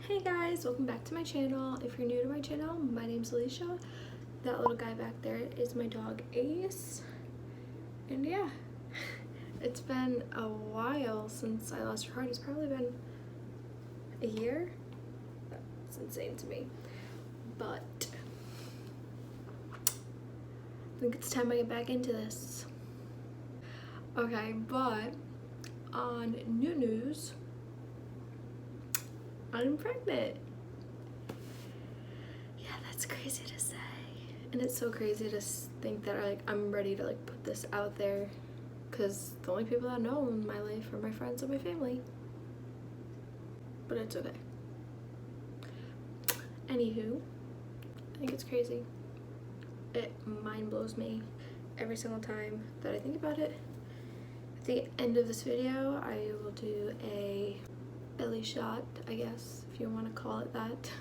Hey guys, welcome back to my channel. If you're new to my channel, my name's Alicia. That little guy back there is my dog Ace. And yeah, it's been a while since I last recorded. It's probably been a year. That's insane to me. But I think it's time I get back into this. Okay, but on new news, I'm pregnant. Yeah, that's crazy to say. And it's so crazy to think that I'm ready to put this out there, because the only people that know in my life are my friends and my family. But it's okay. Anywho, I think it's crazy. It mind blows me every single time that I think about it. At the end of this video, I will do a belly shot, I guess, if you want to call it that.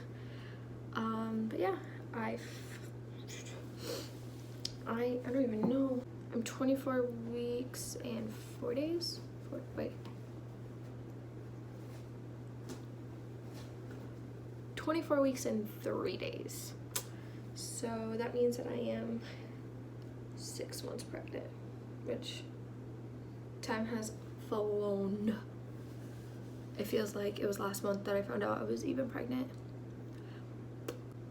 But yeah, I don't even know. I'm 24 weeks and 4 days. 24 weeks and 3 days. So that means that I am 6 months pregnant, which time has flown. It feels like it was last month that I found out I was even pregnant.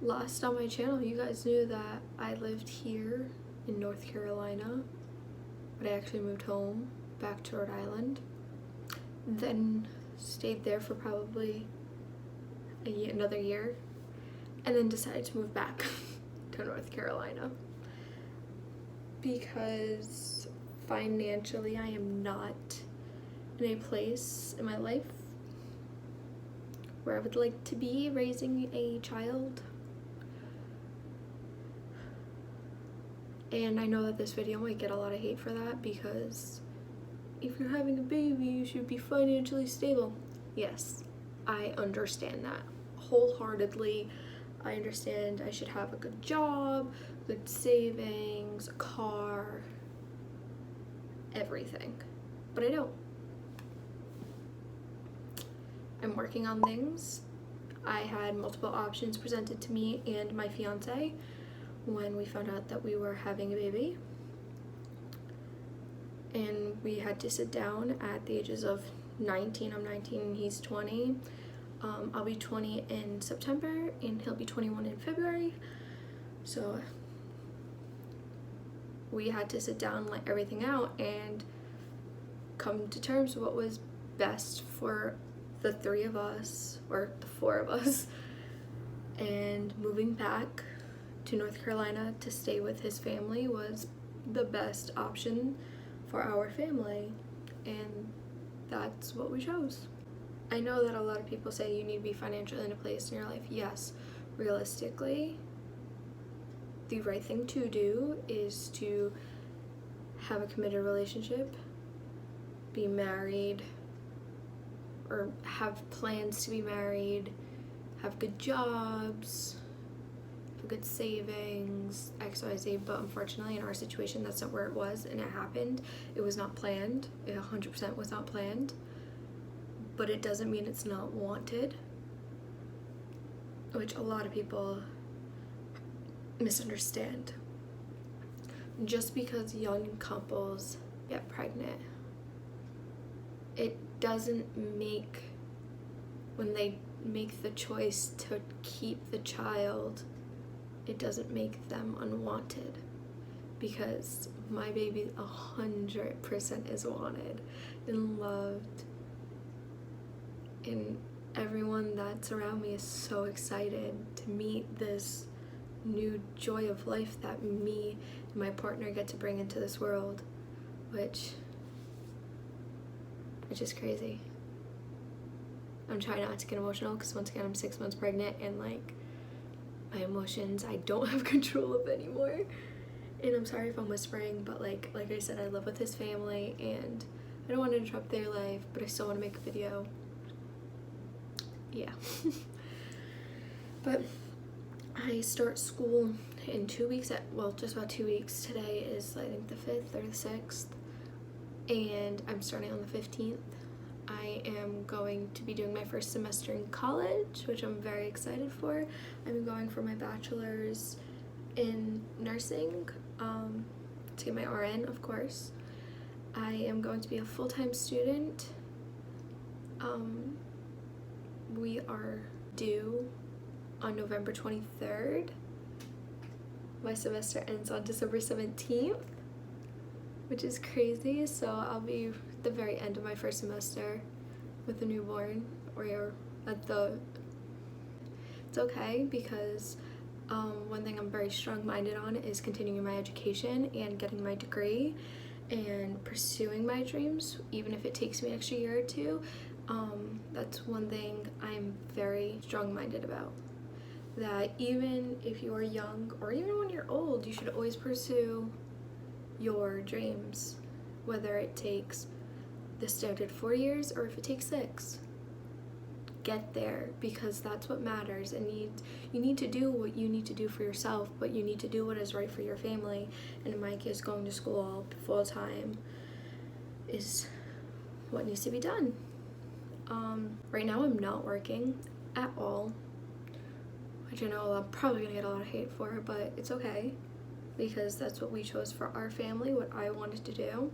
Last on my channel, you guys knew that I lived here in North Carolina, but I actually moved home back to Rhode Island. Then stayed there for probably another year, and then decided to move back to North Carolina because financially I am not in a place in my life where I would like to be raising a child. And I know that this video might get a lot of hate for that, because if you're having a baby, you should be financially stable. Yes, I understand that wholeheartedly. I understand I should have a good job, good savings, a car, everything. But I don't. I'm working on things. I had multiple options presented to me and my fiance when we found out that we were having a baby. And we had to sit down at the ages of 19. I'm 19 and he's 20. I'll be 20 in September and he'll be 21 in February. So we had to sit down, let everything out, and come to terms with what was best for the three of us, or the four of us. And moving back to North Carolina to stay with his family was the best option for our family, and that's what we chose. I know that a lot of people say you need to be financially in a place in your life. Yes, realistically, the right thing to do is to have a committed relationship, be married, or have plans to be married, have good jobs, have good savings, XYZ. But unfortunately, in our situation, that's not where it was, and it happened. It was not planned. It 100% was not planned. But it doesn't mean it's not wanted, which a lot of people misunderstand. Just because young couples get pregnant, it doesn't make, when they make the choice to keep the child, it doesn't make them unwanted, because my baby 100% is wanted and loved, and everyone that's around me is so excited to meet this new joy of life that me and my partner get to bring into this world, which is crazy. I'm trying not to get emotional, because once again, I'm 6 months pregnant, and my emotions I don't have control of anymore. And I'm sorry if I'm whispering, but like I said, I live with his family and I don't want to interrupt their life, but I still want to make a video. Yeah. But I start school in 2 weeks, just about 2 weeks. Today is, I think, the 5th or the 6th, and I'm starting on the 15th. I am going to be doing my first semester in college, which I'm very excited for. I'm going for my bachelor's in nursing, to get my RN, of course. I am going to be a full-time student. We are due on November 23rd. My semester ends on December 17th, which is crazy. So I'll be at the very end of my first semester with a newborn, or it's okay, because one thing I'm very strong-minded on is continuing my education and getting my degree and pursuing my dreams, even if it takes me an extra year or two. That's one thing I'm very strong-minded about. That even if you are young or even when you're old, you should always pursue your dreams, whether it takes the standard 4 years or if it takes 6. Get there, because that's what matters. And you need to do what you need to do for yourself, but you need to do what is right for your family. And in my case, going to school full-time is what needs to be done. Right now I'm not working at all, which I know I'm probably gonna get a lot of hate for, but it's okay, because that's what we chose for our family, what I wanted to do.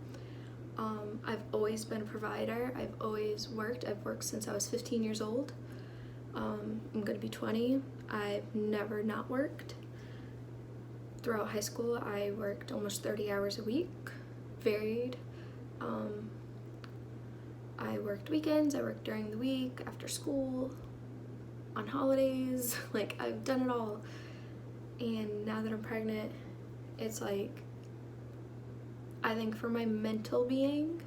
I've always been a provider. I've always worked. I've worked since I was 15 years old. I'm gonna be 20. I've never not worked. Throughout high school, I worked almost 30 hours a week, varied. I worked weekends, I worked during the week, after school, on holidays, like I've done it all. And now that I'm pregnant, it's like, I think for my mental being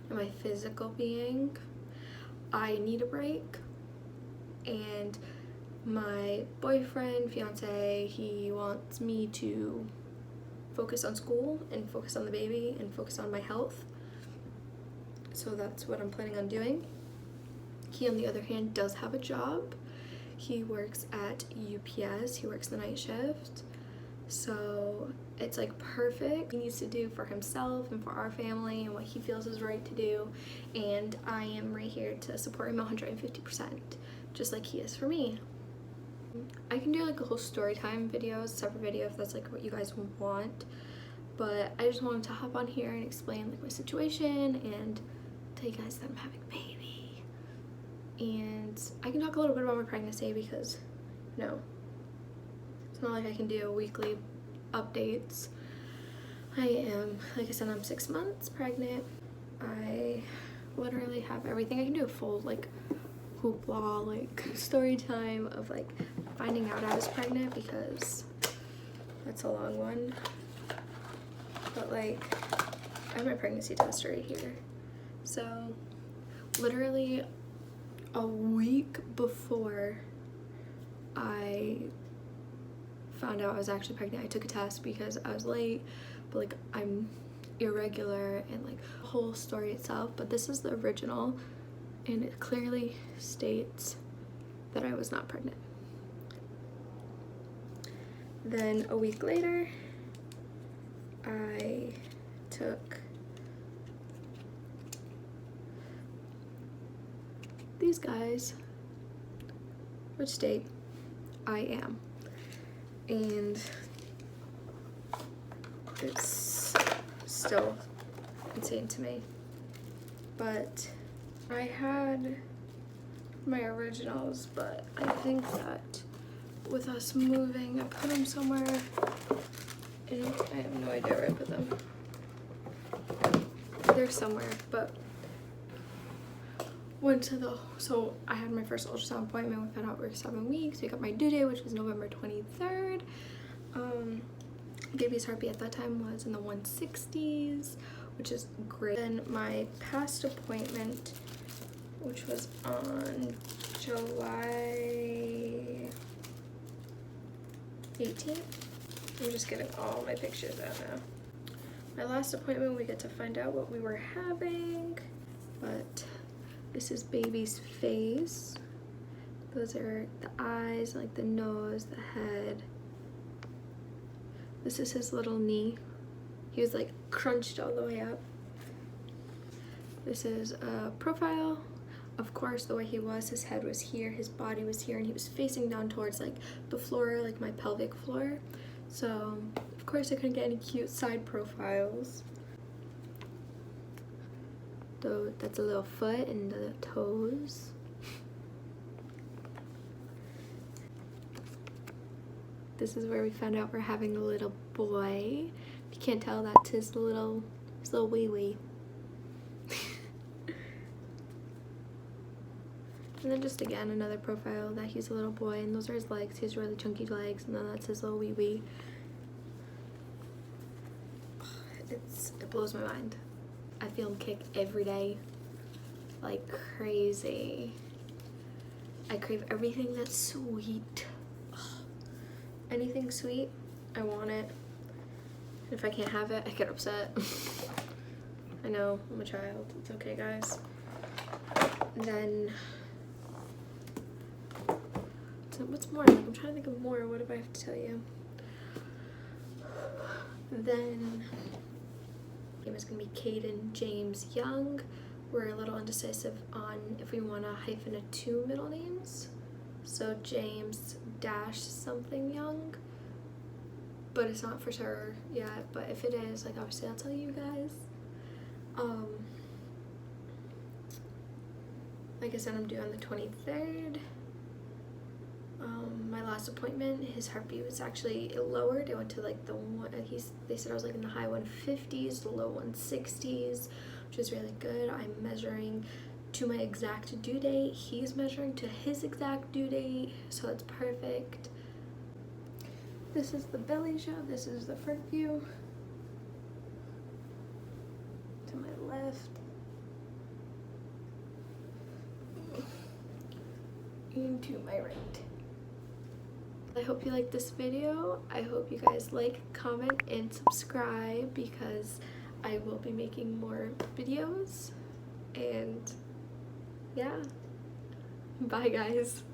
and my physical being, I need a break. And my boyfriend, fiance, he wants me to focus on school and focus on the baby and focus on my health. So that's what I'm planning on doing. He, on the other hand, does have a job. He works at UPS. He works the night shift. So it's like perfect. He needs to do for himself and for our family and what he feels is right to do. And I am right here to support him 150%, just like he is for me. I can do like a whole story time video, separate video, if that's like what you guys want. But I just wanted to hop on here and explain like my situation and tell you guys that I'm having a baby. And I can talk a little bit about my pregnancy because, you know, it's not like I can do weekly updates. I am, like I said, I'm 6 months pregnant. I literally have everything. I can do a full like hoopla, like story time of like finding out I was pregnant, because that's a long one. But like, I have my pregnancy test right here. So literally a week before I found out I was actually pregnant, I took a test because I was late, but like I'm irregular and like the whole story itself. But this is the original, and it clearly states that I was not pregnant. Then a week later, I took these guys, which state I am. And it's still insane to me. But I had my originals, but I think that with us moving, I put them somewhere, and I have no idea where I put them. They're somewhere, but went to the, so I had my first ultrasound appointment. We found out we were 7 weeks. We got my due date, which was November 23rd. Baby's heartbeat at that time was in the 160s, which is great. Then my past appointment, which was on July 18th. I'm just getting all my pictures out now. My last appointment, we get to find out what we were having, but this is baby's face. Those are the eyes, like the nose, the head. This is his little knee. He was like crunched all the way up. This is a profile. Of course, the way he was, his head was here, his body was here, and he was facing down towards like the floor, like my pelvic floor. So of course I couldn't get any cute side profiles. Though that's a little foot and the toes. This is where we found out we're having a little boy. If you can't tell, that's his little wee wee. And then just again another profile that he's a little boy, and those are his legs. He has really chunky legs, and then that's his little wee wee. It blows my mind. I feel him kick every day like crazy. I crave everything that's sweet. Anything sweet, I want it. If I can't have it, I get upset. I know, I'm a child. It's okay, guys. And then what's more? Like, I'm trying to think of more. What do I have to tell you? Then name is gonna be Caden James Young. We're a little indecisive on if we want to hyphen a 2 middle names. So James dash something Young, but it's not for sure yet. But if it is, like, obviously I'll tell you guys. Like I said, I'm due on the 23rd. My last appointment, his heartbeat was actually lowered. It went to like they said I was like in the high 150s, the low 160s, which is really good. I'm measuring to my exact due date. He's measuring to his exact due date, so it's perfect. This is the belly shot. This is the front view. To my left. And to my right. I hope you liked this video. I hope you guys like, comment, and subscribe because I will be making more videos. And yeah, bye guys.